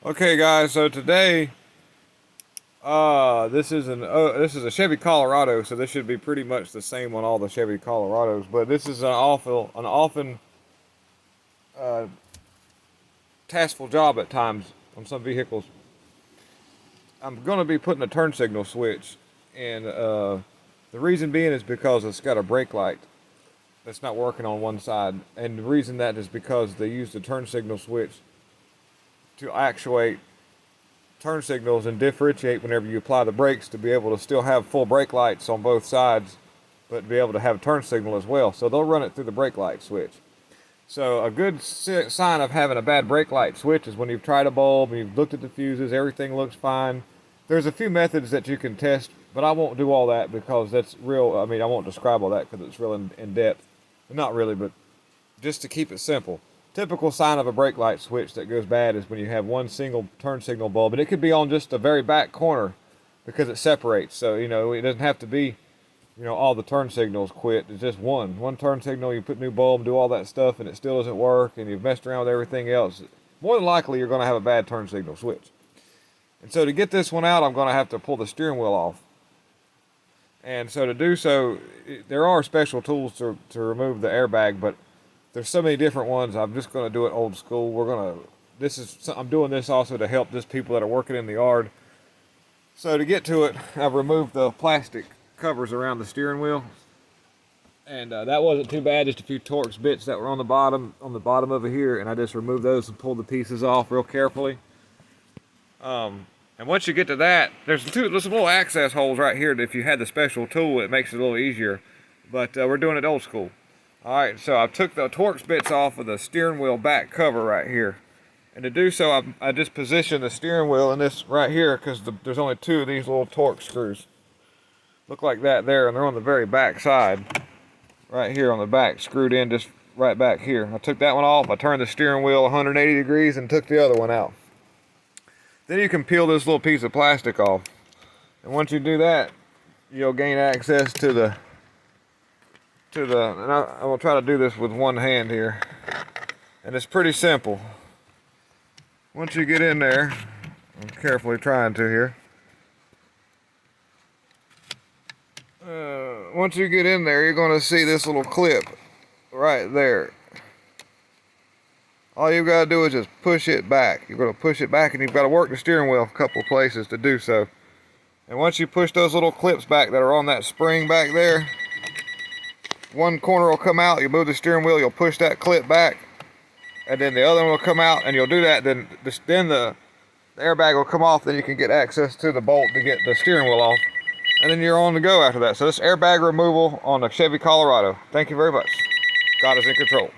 Okay, guys. So today, this is a Chevy Colorado, so this should be pretty much the same on all the Chevy Colorados. But this is an often uh, taskful job at times on some vehicles. I'm going to be putting a turn signal switch, and the reason being is because it's got a brake light that's not working on one side, and the reason that is because they use the turn signal switch to actuate turn signals and differentiate whenever you apply the brakes to be able to still have full brake lights on both sides, but be able to have turn signal as well. So they'll run it through the brake light switch. So a good sign of having a bad brake light switch is when you've tried a bulb and you've looked at the fuses, everything looks fine. There's a few methods that you can test, but I won't do all that because that's real. I mean, I won't describe all that because it's real in depth. Not really, but just to keep it simple. Typical sign of a brake light switch that goes bad is when you have one single turn signal bulb, and it could be on just the very back corner because it separates. So, it doesn't have to be, all the turn signals quit. It's just one turn signal. You put new bulb, do all that stuff, and it still doesn't work, and you've messed around with everything else. More than likely, you're going to have a bad turn signal switch. And so to get this one out, I'm going to have to pull the steering wheel off. And so to do so, there are special tools to remove the airbag, but there's so many different ones. I'm just going to do it old school. I'm doing this also to help just people that are working in the yard. So to get to it, I've removed the plastic covers around the steering wheel. And that wasn't too bad, just a few Torx bits that were on the bottom over here, and I just removed those and pulled the pieces off real carefully. And once you get to that, there's some little access holes right here that if you had the special tool, it makes it a little easier. But we're doing it old school. Alright, so I took the Torx bits off of the steering wheel back cover right here. And to do so, I just positioned the steering wheel in this right here because there's only two of these little Torx screws. Look like that there, and they're on the very back side. Right here on the back, screwed in just right back here. I took that one off, I turned the steering wheel 180 degrees and took the other one out. Then you can peel this little piece of plastic off. And once you do that, you'll gain access to the and I'm going to try to do this with one hand here. And it's pretty simple. Once you get in there, I'm carefully trying to here. Once you get in there, you're going to see this little clip right there. All you've got to do is just push it back. You're going to push it back, and you've got to work the steering wheel a couple of places to do so. And once you push those little clips back that are on that spring back there, one corner will come out, you move the steering wheel, you'll push that clip back, and then the other one will come out, and you'll do that, then the airbag will come off, then you can get access to the bolt to get the steering wheel off, and then you're on the go after that. So this airbag removal on a Chevy Colorado. Thank you very much. God is in control.